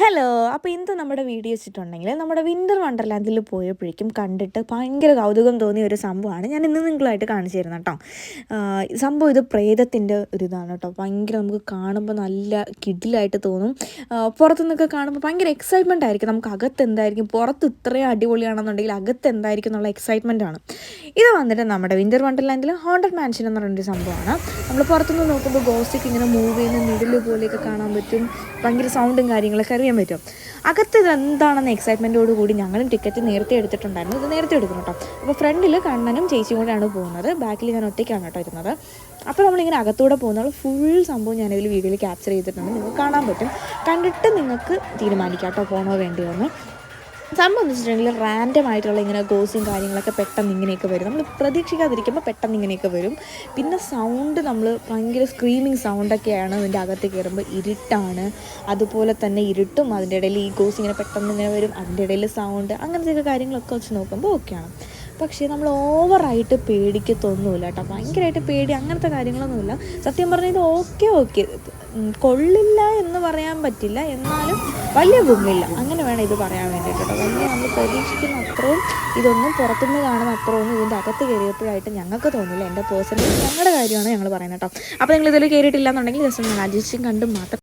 Hello. അപ്പോൾ ഇന്ന് നമ്മുടെ വീഡിയോ വെച്ചിട്ടുണ്ടെങ്കിൽ നമ്മുടെ വിൻ്റർ വണ്ടർലാൻഡിൽ പോയപ്പോഴേക്കും കണ്ടിട്ട് ഭയങ്കര കൗതുകം തോന്നിയ ഒരു സംഭവമാണ് ഞാൻ ഇന്ന് നിങ്ങളായിട്ട് കാണിച്ചു തരുന്നത് കേട്ടോ. സംഭവം ഇത് പ്രേതത്തിൻ്റെ ഒരു ഇതാണ് കേട്ടോ. ഭയങ്കര നമുക്ക് കാണുമ്പോൾ നല്ല കിഡിലായിട്ട് തോന്നും. പുറത്തുനിന്നൊക്കെ കാണുമ്പോൾ ഭയങ്കര എക്സൈറ്റ്മെൻ്റ് ആയിരിക്കും. നമുക്ക് അകത്ത് എന്തായിരിക്കും, പുറത്ത് ഇത്രയും അടിപൊളിയാണെന്നുണ്ടെങ്കിൽ അകത്ത് എന്തായിരിക്കും എന്നുള്ള എക്സൈറ്റ്മെൻ്റ് ആണ്. ഇത് വന്നിട്ട് നമ്മുടെ വിൻ്റർ വണ്ടർലാൻഡിൽ ഹോണ്ടഡ് മാൻഷൻ എന്ന് പറയുന്നൊരു സംഭവമാണ്. നമ്മൾ പുറത്തുനിന്ന് നോക്കുമ്പോൾ ഗോസ്റ്റൊക്കെ ഇങ്ങനെ മൂവ് ചെയ്യുന്ന നിഴല് പോലെയൊക്കെ കാണാൻ പറ്റും. ഭയങ്കര സൗണ്ടും കാര്യങ്ങളൊക്കെ അറിയാൻ പറ്റും. അകത്ത് ഇത് എന്താണെന്ന എക്സൈറ്റ്മെൻറ്റോട് കൂടി ഞങ്ങളും ടിക്കറ്റ് നേരത്തെ എടുത്തിട്ടുണ്ടായിരുന്നു. ഇത് നേരത്തെ എടുക്കണം കേട്ടോ. അപ്പോൾ ഫ്രണ്ടിൽ കണ്ണനും ചേച്ചിയും കൂടെയാണ് പോകുന്നത്, ബാക്കിൽ ഞാൻ ഒറ്റയ്ക്കാണ് കേട്ടോ ഇരുന്നത്. അപ്പോൾ നമ്മളിങ്ങനെ അകത്തൂടെ പോകുന്നത് ഫുൾ സംഭവം ഞാനിതിൽ വീഡിയോയിൽ ക്യാപ്ചർ ചെയ്തിട്ടുണ്ട്. നിങ്ങൾക്ക് കാണാൻ പറ്റും. കണ്ടിട്ട് നിങ്ങൾക്ക് തീരുമാനിക്കാം കേട്ടോ പോകണോ വേണ്ടിയോ എന്ന്. സംഭവം എന്ന് വെച്ചിട്ടുണ്ടെങ്കിൽ റാൻഡമായിട്ടുള്ള ഇങ്ങനെ ഗോസും കാര്യങ്ങളൊക്കെ പെട്ടെന്ന് ഇങ്ങനെയൊക്കെ വരും. നമ്മൾ പ്രതീക്ഷിക്കാതിരിക്കുമ്പോൾ പെട്ടെന്ന് ഇങ്ങനെയൊക്കെ വരും. പിന്നെ സൗണ്ട് നമ്മൾ ഭയങ്കര സ്ക്രീമിങ് സൗണ്ടൊക്കെയാണ്. അതിൻ്റെ അകത്ത് കയറുമ്പോൾ ഇരുട്ടാണ്. അതുപോലെ തന്നെ ഇരുട്ടും അതിൻ്റെ ഇടയിൽ ഈ ഗോസ് ഇങ്ങനെ പെട്ടെന്ന് ഇങ്ങനെ വരും. അതിൻ്റെ ഇടയിൽ സൗണ്ട്, അങ്ങനത്തെയൊക്കെ കാര്യങ്ങളൊക്കെ വെച്ച് നോക്കുമ്പോൾ ഓക്കെയാണ്. പക്ഷേ നമ്മൾ ഓവറായിട്ട് പേടിക്കത്തൊന്നുമില്ല കേട്ടോ. ഭയങ്കരമായിട്ട് പേടി അങ്ങനത്തെ കാര്യങ്ങളൊന്നുമില്ല. സത്യം പറഞ്ഞാൽ ഇത് ഓക്കെ കൊള്ളില്ല എന്ന് പറയാൻ പറ്റില്ല, എന്നാലും വലിയ ഗുമ്മില്ല, അങ്ങനെ വേണം ഇത് പറയാൻ വേണ്ടിയിട്ട് കേട്ടോ. വലിയ നമ്മൾ പ്രതീക്ഷിക്കുന്ന അത്രയും ഇതൊന്നും പുറത്തുനിന്ന് കാണുന്ന അത്രയൊന്നും ഇതിൻ്റെ അകത്ത് കയറിയപ്പോഴായിട്ട് ഞങ്ങൾക്ക് തോന്നില്ല. എൻ്റെ പേഴ്സണലി ഞങ്ങളുടെ കാര്യമാണ് ഞങ്ങൾ പറയുന്നത് കേട്ടോ. അപ്പോൾ നിങ്ങൾ ഇതിൽ കയറിയിട്ടില്ല എന്നുണ്ടെങ്കിൽ ജസ്റ്റ് ഒന്ന് അഡ്ജസ്റ്റും കണ്ടും മാത്രം